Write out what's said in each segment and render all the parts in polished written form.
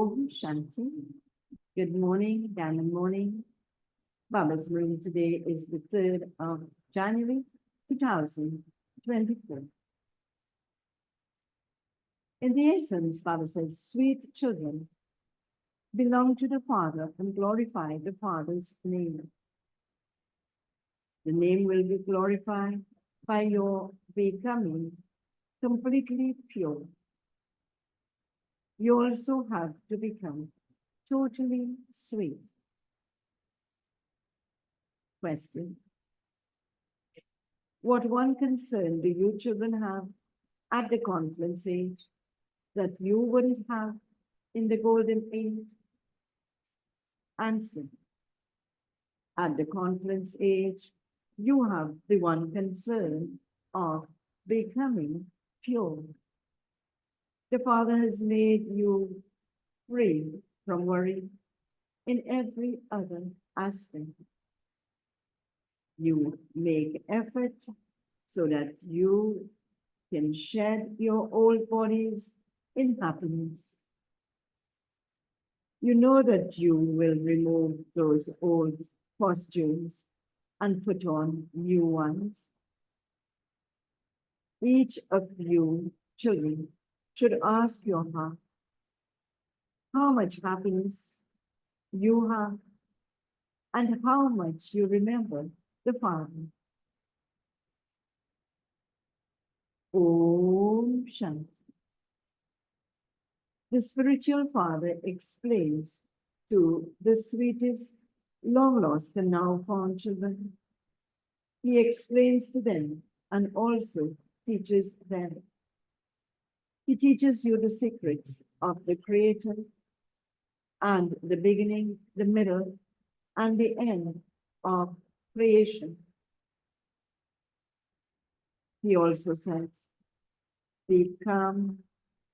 Om Shanti. Good morning, Diamond morning. Baba's Murli today is the 3rd of January 2024. In the essence, Baba says, sweet children, belong to the Father and glorify the Father's name. The name will be glorified by your becoming completely pure. You also have to become totally sweet. Question. What one concern do you children have at the confluence age that you wouldn't have in the golden age? Answer. At the confluence age, you have the one concern of becoming pure. The Father has made you free from worry in every other aspect. You make effort so that you can shed your old bodies in happiness. You know that you will remove those old costumes and put on new ones. Each of you children should ask your heart how much happiness you have and how much you remember the Father. Om Shanti. The spiritual father explains to the sweetest, long lost and now found children. He explains to them and also teaches them. He teaches you the secrets of the Creator and the beginning, the middle, and the end of creation. He also says, become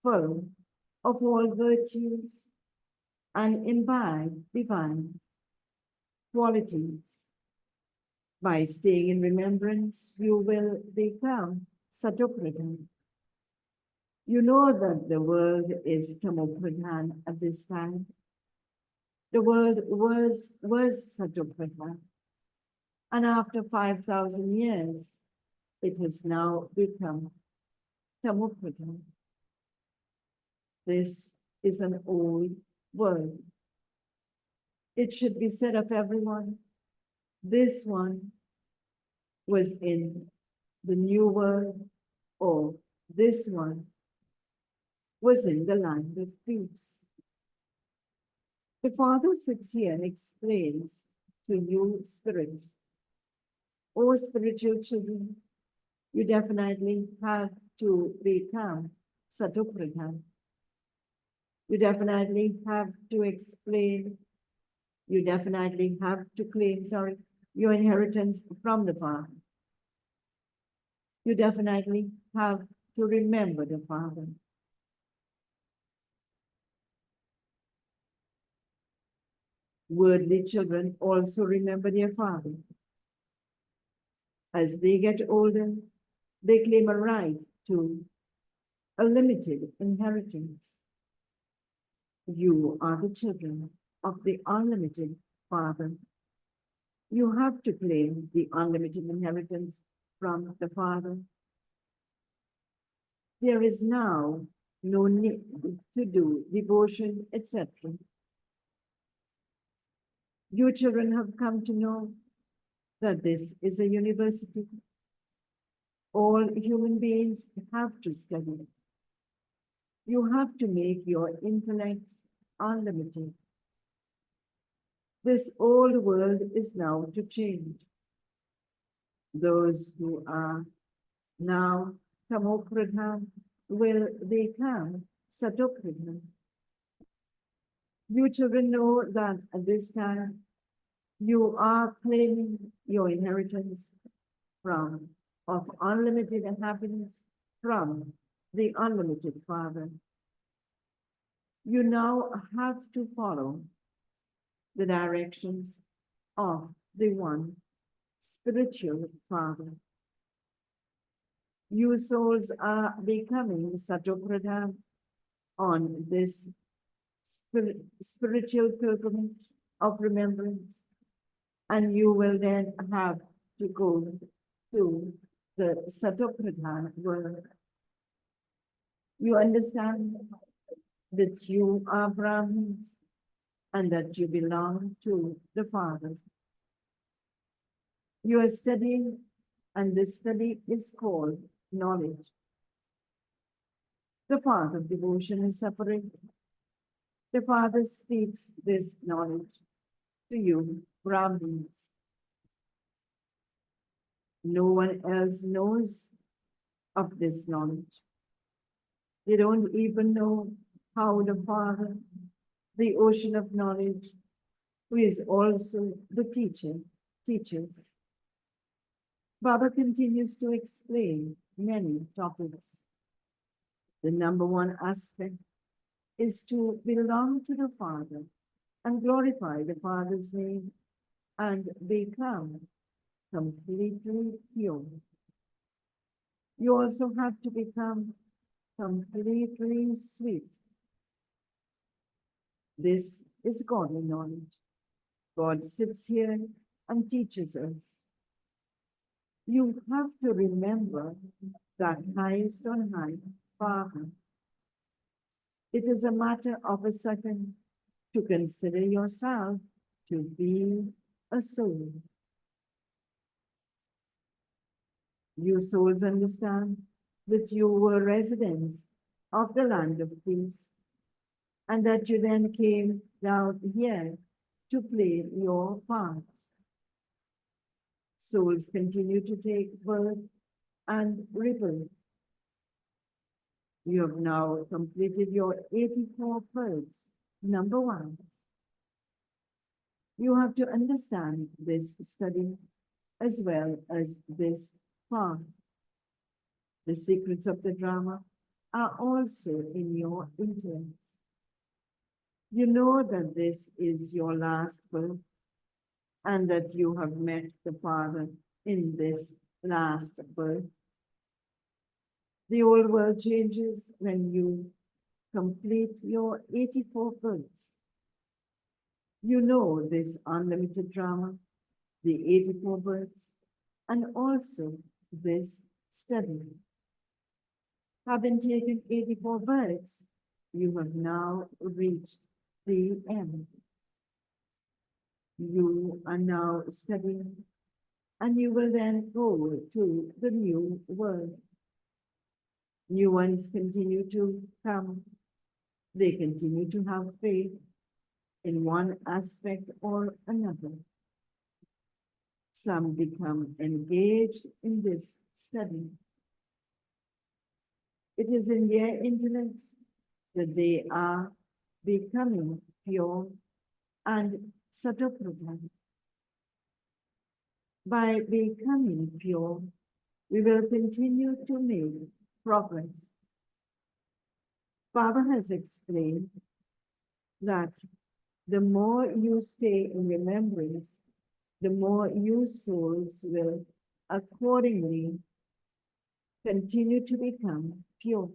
full of all virtues and imbibe divine qualities. By staying in remembrance, you will become Satopradhan. You know that the world is Tamopradhan at this time. The world was Satopradhan, and after 5,000 years, it has now become Tamopradhan. This is an old world. It should be said of everyone, this one was in the new world, or this one was in the land of peace. The Father sits here and explains to you spirits, oh spiritual children, you definitely have to become Satopradhan. You definitely have to explain, you definitely have to claim, your inheritance from the Father. You definitely have to remember the Father. Worldly children also remember their Father. As they get older, they claim a right to a limited inheritance. You are the children of the unlimited Father. You have to claim the unlimited inheritance from the Father. There is now no need to do devotion, etc. You children have come to know that this is a university. All human beings have to study. You have to make your intellects unlimited. This old world is now to change. Those who are now Tamopradhan will become Satopradhan. You children know that at this time you are claiming your inheritance of unlimited happiness from the unlimited Father. You now have to follow the directions of the one spiritual Father. You souls are becoming Satopradhan on this spiritual pilgrimage of remembrance, and you will then have to go to the Satopradhan world. You understand that you are Brahmins and that you belong to the Father. You are studying, and this study is called knowledge. The path of devotion is separate. The Father speaks this knowledge to you, Brahmins. No one else knows of this knowledge. They don't even know how the Father, the ocean of knowledge, who is also the teacher, teaches. Baba continues to explain many topics. The number one aspect is to belong to the Father and glorify the Father's name and become completely pure. You also have to become completely sweet. This is godly knowledge. God sits here and teaches us. You have to remember that highest on high, Father. It is a matter of a second to consider yourself to be a soul. You souls understand that you were residents of the land of peace, and that you then came down here to play your parts. Souls continue to take birth and rebirth. You have now completed your 84 births, number ones. You have to understand this study as well as this path. The secrets of the drama are also in your intellect. You know that this is your last birth and that you have met the Father in this last birth. The old world changes when you complete your 84 births. You know this unlimited drama, the 84 births, and also this study. Having taken 84 births, you have now reached the end. You are now studying, and you will then go to the new world. New ones continue to come. They continue to have faith in one aspect or another. Some become engaged in this study. It is in their intellects that they are becoming pure and Satopradhan. By becoming pure, we will continue to make progress. Baba has explained that the more you stay in remembrance, the more you souls will accordingly continue to become pure.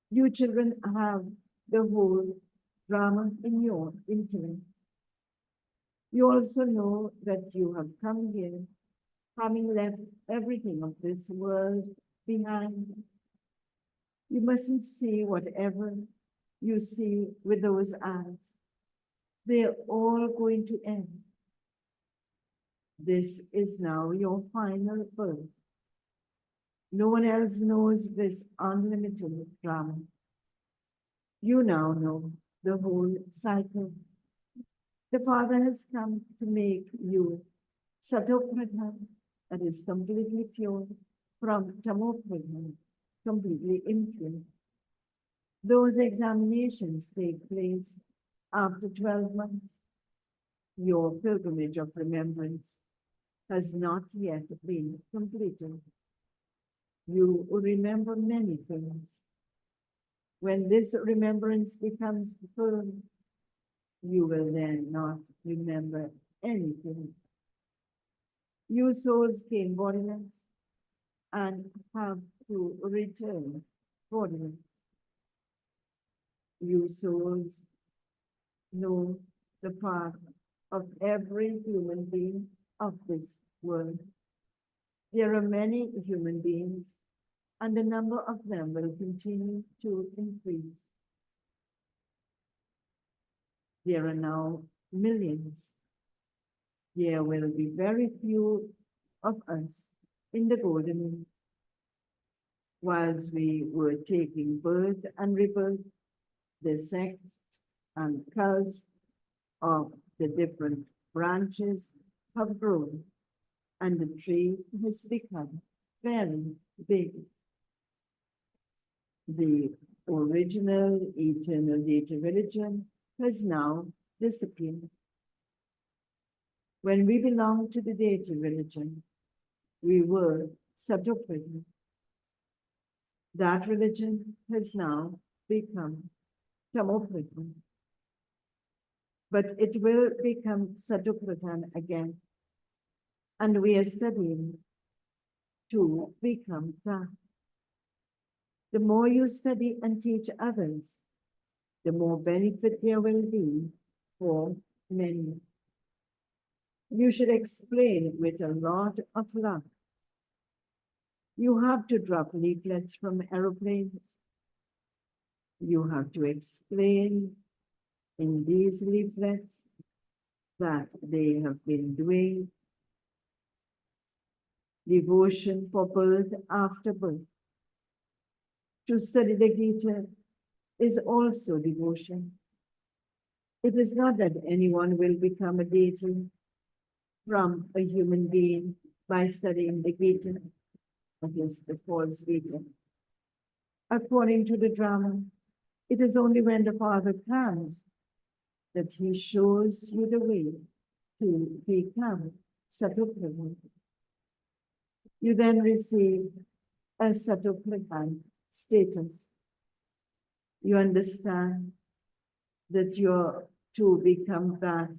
You children have the whole drama in your intellect. You also know that you have come here, having left everything of this world behind. You mustn't see whatever you see with those eyes. They're all going to end. This is now your final birth. No one else knows this unlimited drama. You now know the whole cycle. The Father has come to make you Satopradhan, that is completely pure, from Tamopradhan, completely impure. Those examinations take place after 12 months. Your pilgrimage of remembrance has not yet been completed. You remember many things. When this remembrance becomes full, you will then not remember anything. You souls came bodiless and have to return bodiless. You souls know the path of every human being of this world. There are many human beings, and the number of them will continue to increase. There are now millions. There will be very few of us in the golden age. Whilst we were taking birth and rebirth, the sects and cults of the different branches have grown, and the tree has become very big. The original eternal deity religion has now disappeared. When we belonged to the deity religion, we were Sattva. That religion has now become Tamopradan. But it will become Sattva again. And we are studying to become that. The more you study and teach others, the more benefit there will be for many. You should explain with a lot of love. You have to drop leaflets from aeroplanes. You have to explain in these leaflets that they have been doing devotion for birth after birth. To study the Gita is also devotion. It is not that anyone will become a deity from a human being by studying the Gita, against the false Gita. According to the drama, it is only when the Father comes that he shows you the way to become Sattva. You then receive a Sattva status. You understand that you're to become that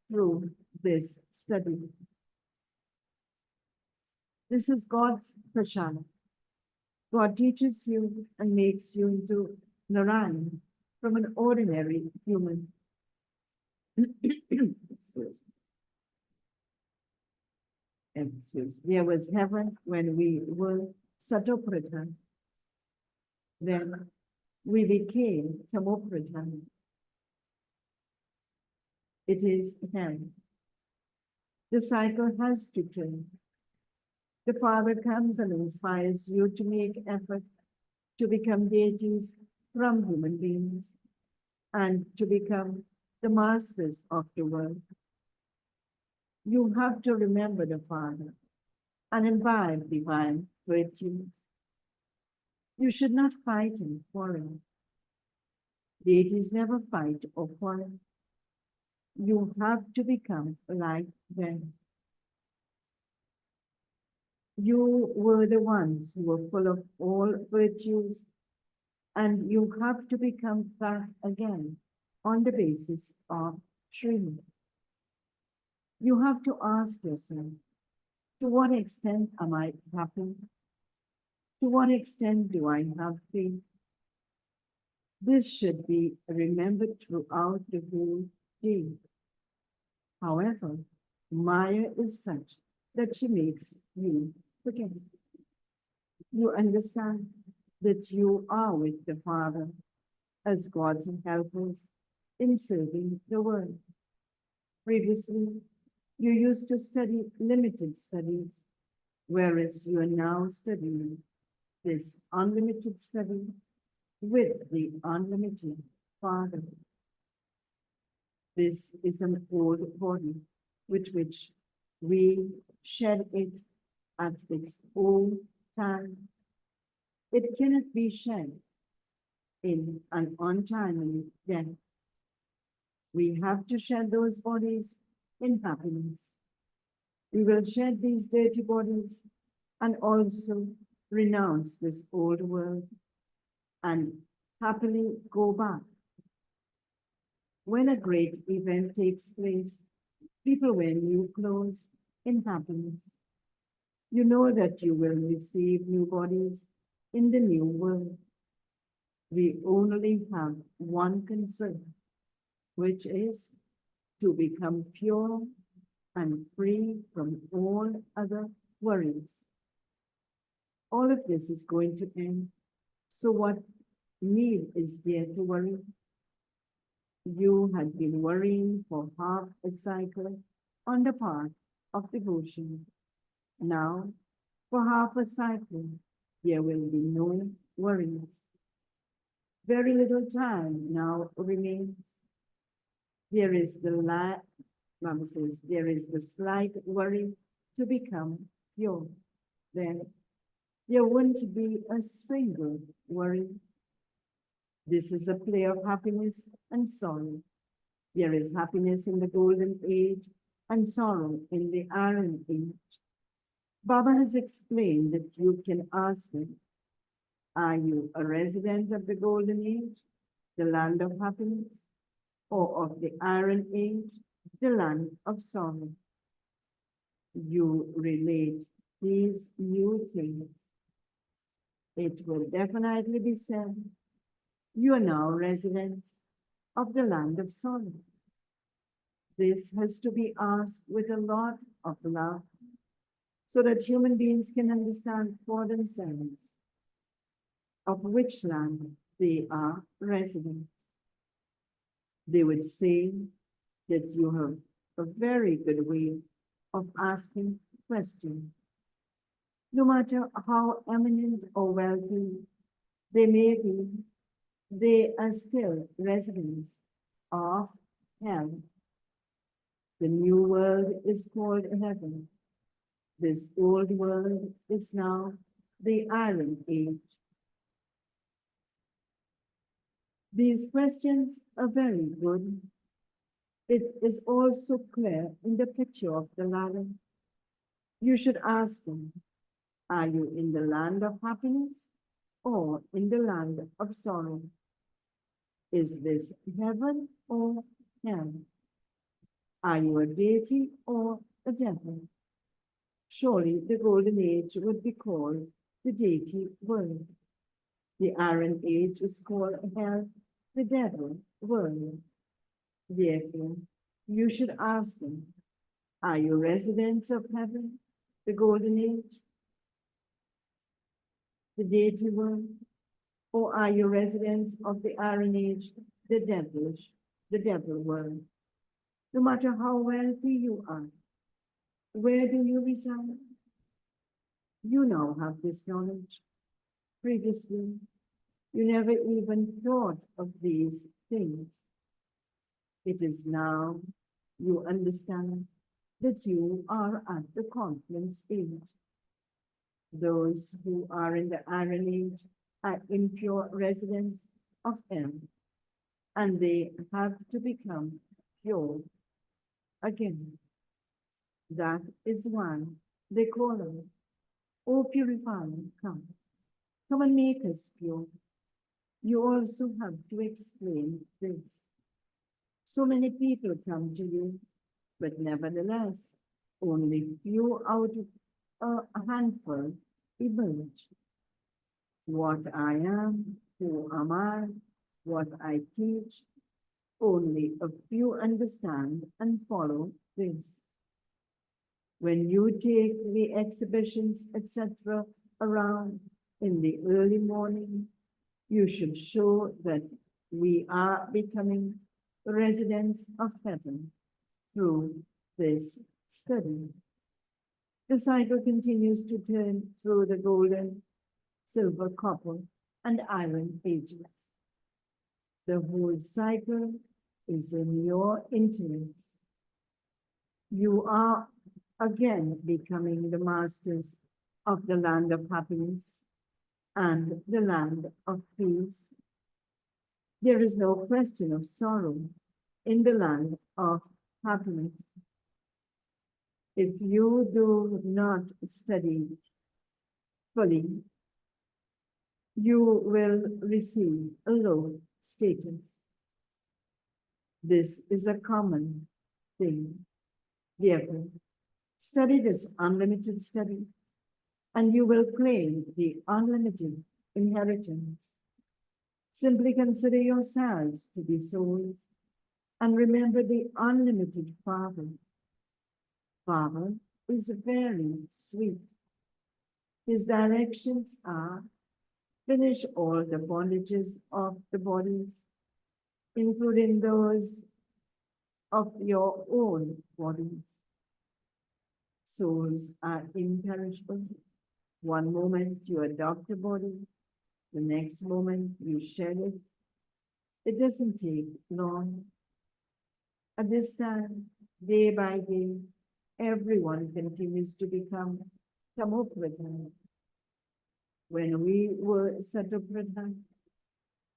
through this study. This is God's prashana. God teaches you and makes you into Narayan from an ordinary human. Excuse me. There was heaven when we were Sattva. Then we became Tamopradan. It is hell. The cycle has to turn. The Father comes and inspires you to make effort to become deities from human beings and to become the masters of the world. You have to remember the Father and imbibe divine virtues. You should not fight and quarrel. Deities never fight or quarrel. You have to become like them. You were the ones who were full of all virtues, and you have to become that again on the basis of Srimad. You have to ask yourself, to what extent am I happy? To what extent do I have faith? This should be remembered throughout the whole day. However, Maya is such that she makes you forget. You understand that you are with the Father as God's helpers in serving the world. Previously, you used to study limited studies, whereas you are now studying this unlimited study with the unlimited Father. This is an old body with which we shed it at its own time. It cannot be shed in an untimely death. We have to shed those bodies in happiness. We will shed these dirty bodies and also renounce this old world and happily go back. When a great event takes place, people wear new clothes in happiness. You know that you will receive new bodies in the new world. We only have one concern, which is to become pure and free from all other worries. All of this is going to end. So what need is there to worry? You had been worrying for half a cycle on the part of devotion. Now, for half a cycle, there will be no worries. Very little time now remains. There is Mama says, there is the slight worry to become pure. Then there won't be a single worry. This is a play of happiness and sorrow. There is happiness in the golden age and sorrow in the iron age. Baba has explained that you can ask him, are you a resident of the golden age, the land of happiness, or of the iron age, the land of sorrow? You relate these new things. It will definitely be said, you are now residents of the land of sorrow. This has to be asked with a lot of love, so that human beings can understand for themselves of which land they are residents. They would say that you have a very good way of asking questions. No matter how eminent or wealthy they may be, they are still residents of hell. The new world is called heaven. This old world is now the iron age. These questions are very good. It is also clear in the picture of the ladder. You should ask them, are you in the land of happiness or in the land of sorrow? Is this heaven or hell? Are you a deity or a devil? Surely the golden age would be called the deity world. The iron age is called hell, the devil world. Therefore, you should ask them, are you residents of heaven, the golden age, the deity world, or are you residents of the iron age, the devil world? No matter how wealthy you are, where do you reside? You now have this knowledge. Previously, you never even thought of these things. It is now you understand that you are at the confluence age. Those who are in the iron age are impure residents of hell, and they have to become pure again. That is why they call them, O purifier, come. Come and make us pure. You also have to explain this. So many people come to you, but nevertheless, only few out of a handful emerge. What I am, who am I, what I teach, only a few understand and follow this. When you take the exhibitions, etc., around in the early morning, you should show that we are becoming residents of heaven through this study. The cycle continues to turn through the golden, silver, copper, and iron ages. The whole cycle is in your intellect. You are again becoming the masters of the land of happiness and the land of peace. There is no question of sorrow in the land of happiness. If you do not study fully, you will receive a low status. This is a common thing. Therefore, study this unlimited study, and you will claim the unlimited inheritance. Simply consider yourselves to be souls and remember the unlimited Father. Father is very sweet. His directions are finish all the bondages of the bodies, including those of your own bodies. Souls are imperishable. One moment you adopt a body, the next moment you shed it. It doesn't take long. At this time, day by day, everyone continues to become Samupradhan. When we were Satapradhan,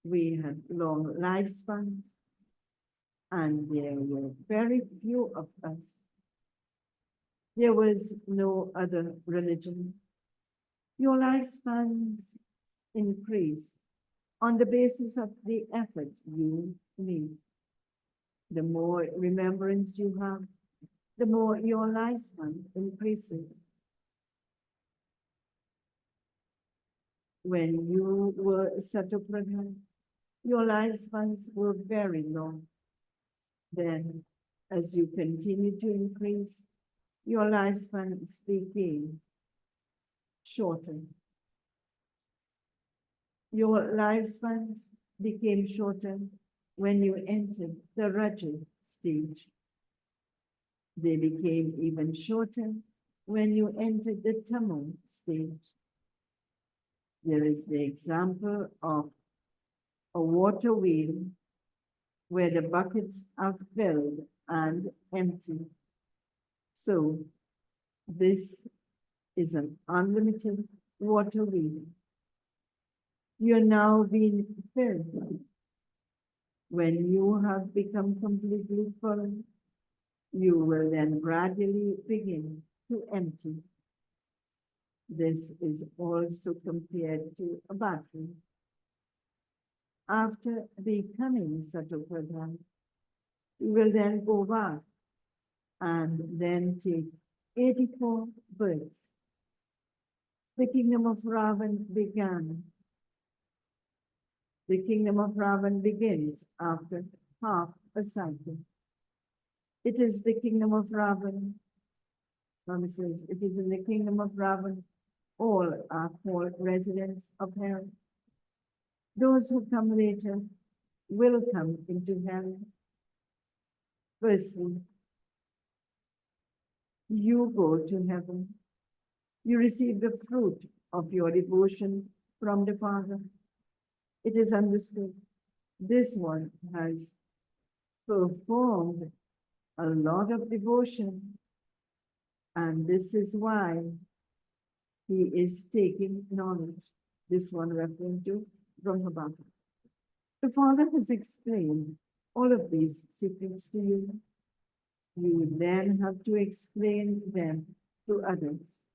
we had long lifespans, and there were very few of us. There was no other religion. Your lifespans increase on the basis of the effort you make. The more remembrance you have, the more your lifespan increases. When you were Satapradhan, your lifespans were very long. Then, as you continue to increase, your lifespans became shorter. Your lifespans became shorter when you entered the Raja stage. They became even shorter when you entered the Tamo stage. There is the example of a water wheel where the buckets are filled and empty. So this is an unlimited water wheel. You're now being filled. When you have become completely full, you will then gradually begin to empty. This is also compared to a battery. After becoming Satapradhan, you will then go back and then take 84 births. The kingdom of Ravan began. The kingdom of Ravan begins after half a cycle. It is the kingdom of Ravan. Mama says, it is in the kingdom of Ravan. All are called residents of hell. Those who come later will come into hell. Firstly, you go to heaven. You receive the fruit of your devotion from the Father. It is understood this one has performed a lot of devotion, and this is why he is taking knowledge. This one referring to Brahma. The Father has explained all of these secrets to you. You then have to explain them to others.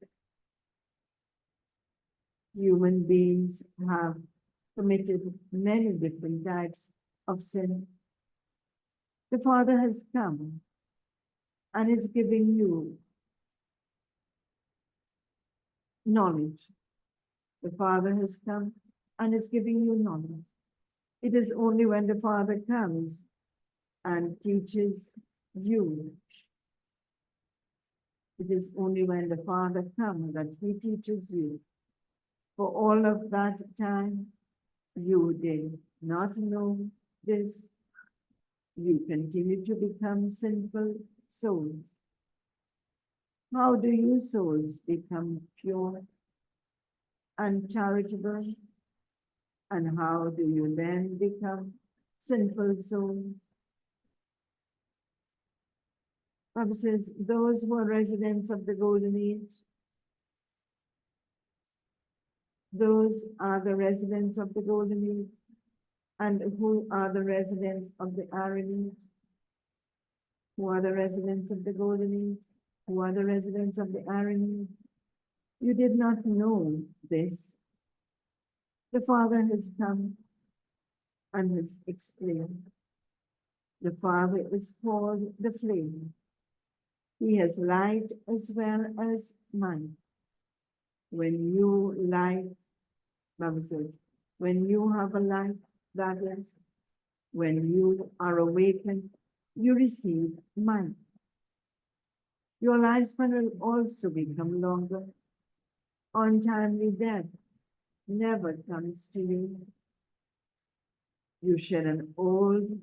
Human beings have committed many different types of sin. The Father has come and is giving you knowledge. The Father has come and is giving you knowledge. It is only when the Father comes and teaches you. It is only when the Father comes that he teaches you. For all of that time, you did not know this. You continue to become sinful souls. How do you souls become pure and charitable? And how do you then become sinful souls? Bible says, those who are residents of the Golden Age, those are the residents of the Golden Age. And who are the residents of the Iron Age? Who are the residents of the Golden Age? Who are the residents of the Iron Age? You did not know this. The Father has come and has explained. The Father is called the flame. He has light as well as might. When you light, Bible says, when you have a light, That is, when you are awakened, you receive might. Your lifespan will also become longer. Untimely death never comes to you. You shed an old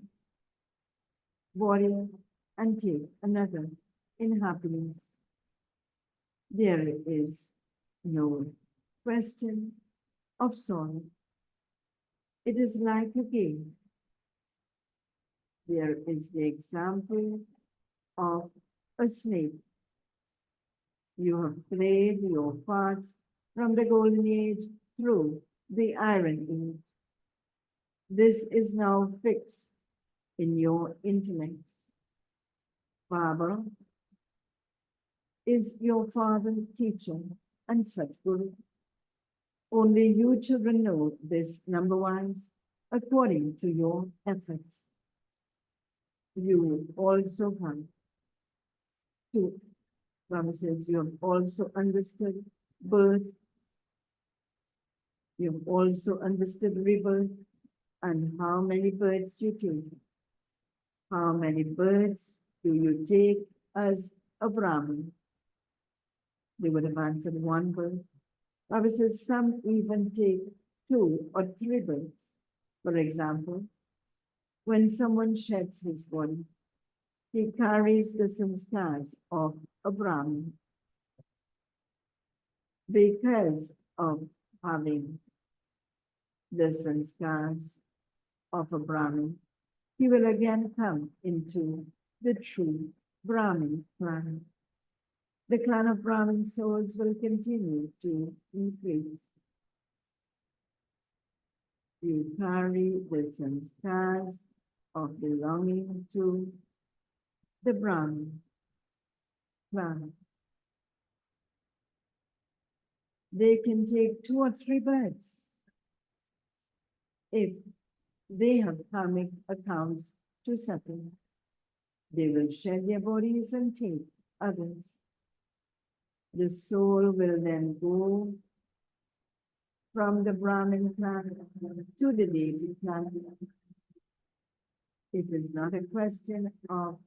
body and take another in happiness. There is no question of sorrow. It is like a game. There is the example of a snake. You have played your parts from the golden age through the iron age. This is now fixed in your intellects. Baba is your father, teacher, and Satguru. Only you children know this number wise according to your efforts. You also have to, Baba says, you have also understood birth. You have also understood rebirth and how many births you take. How many births do you take as a Brahmin? They would have answered one birth. Baba says some even take 2 or 3 births. For example, when someone sheds his body, he carries the sanskars of a Brahmin. Because of having the sanskars of a Brahmin, he will again come into the true Brahmin clan. The clan of Brahmin souls will continue to increase. You carry the sanskars of belonging to the Brahmin clan. They can take 2 or 3 births if they have karmic accounts to settle. They will shed their bodies and take others. The soul will then go from the Brahmin clan to the deity clan. It is not a question of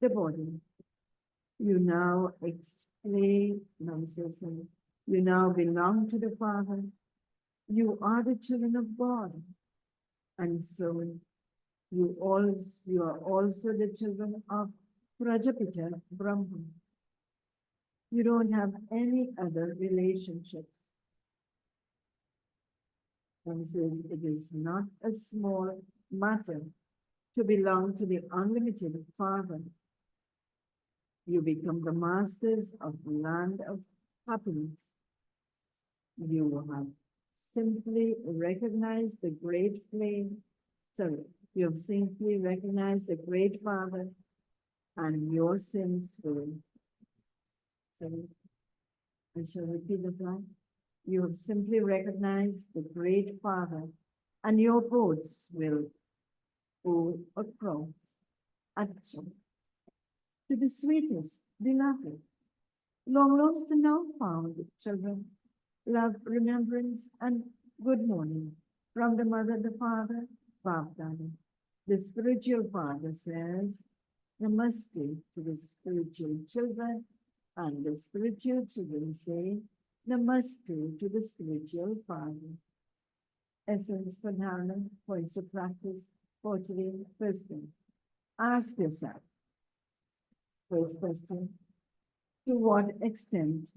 the body. You now explain, you now belong to the Father. You are the children of God. And so you are also the children of Prajapita Brahma. You don't have any other relationships. And says it is not a small matter to belong to the unlimited Father. You become the masters of the land of happiness. You have simply recognized the great flame. You have simply recognized the great Father, and your sins will. I shall repeat the line. You have simply recognized the great Father, and your boats will go across action to the sweetest, beloved, long lost and now found children. Love, remembrance, and good morning from the mother, the father, Bhavdana. The spiritual father says, Namaste to the spiritual children, and the spiritual children say, Namaste to the spiritual father. Essence for Dharana, points of practice for today. First one, ask yourself. First question, to what extent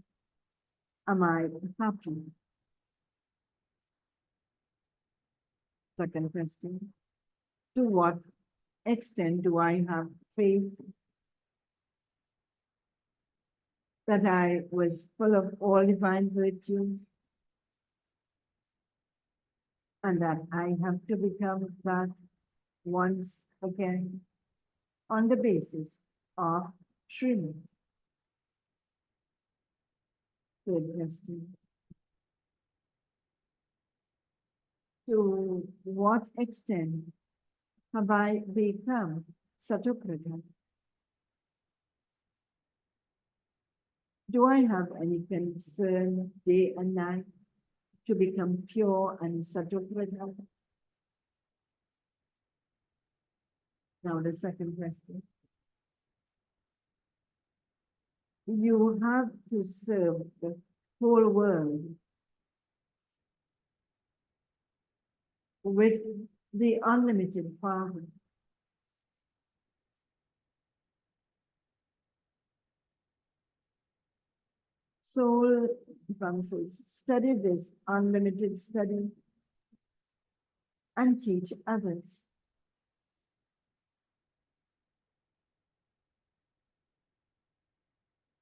am I happy? Second question, to what extent do I have faith that I was full of all divine virtues and that I have to become that once again on the basis of Srimad? Third question, to what extent have I become Satokrata? Do I have any concern day and night to become pure and Satokrata? Now the second question. You have to serve the whole world with the unlimited Father. Soul promises, study this unlimited study and teach others.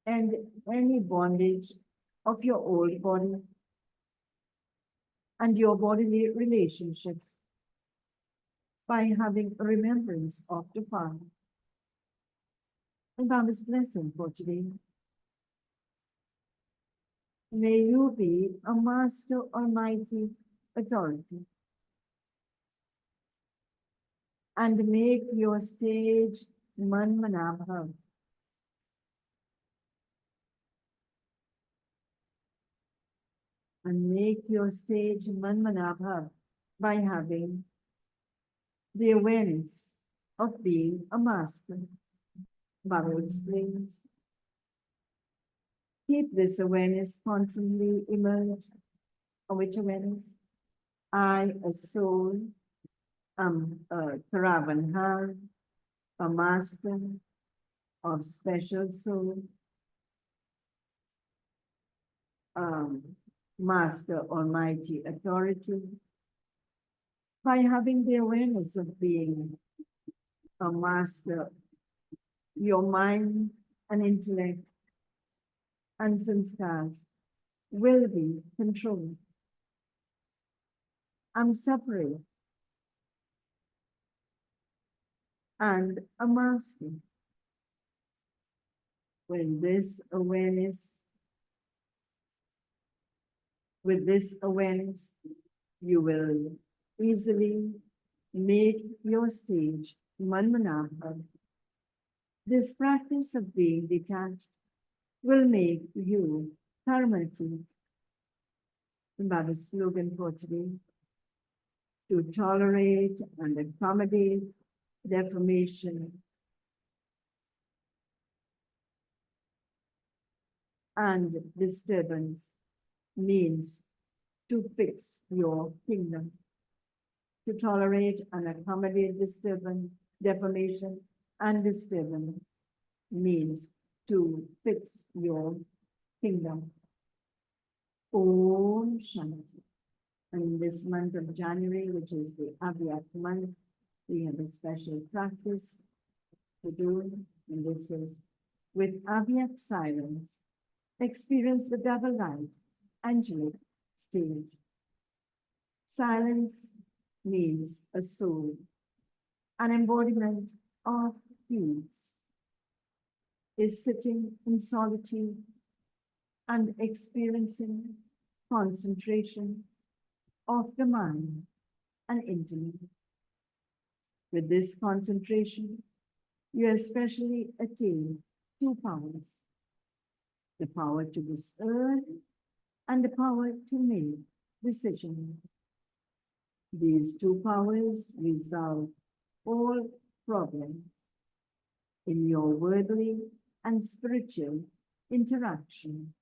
And any bondage of your old body and your bodily relationships by having remembrance of the Father. And Father's blessing for today. May you be a master almighty authority and make your stage Manmanabha. And make your stage Manmanabha by having the awareness of being a master. Baba explains. Keep this awareness constantly emerged. Which awareness? I, a soul, am a Karavanhar, a master of special soul, master almighty authority. By having the awareness of being a master, your mind and intellect and sanskars will be controlled. I'm separate and a master. With this awareness, you will easily make your stage Manmanabha. This practice of being detached will make you permanent. Baba's slogan for today: to tolerate and accommodate deformation and disturbance means to fix your kingdom. To tolerate and accommodate disturbance, deformation, and disturbance means to fix your kingdom. Om Shanti. And in this month of January, which is the Avyak month, we have a special practice to do, and this is with Avyak silence, experience the double light, angelic stage. Silence means a soul, an embodiment of peace, is sitting in solitude and experiencing concentration of the mind and intellect. With this concentration, you especially attain two powers: the power to discern and the power to make decisions. These two powers resolve all problems in your worldly and spiritual interaction.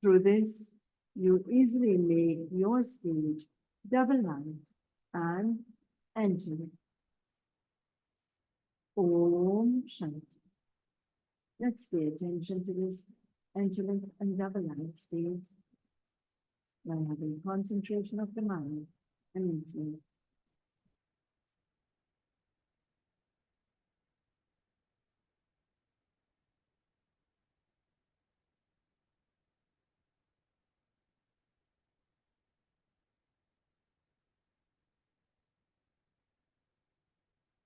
Through this, you easily make your stage double light and angelic. Om Shanti. Let's pay attention to this angelic and double light stage by having concentration of the mind and intellect.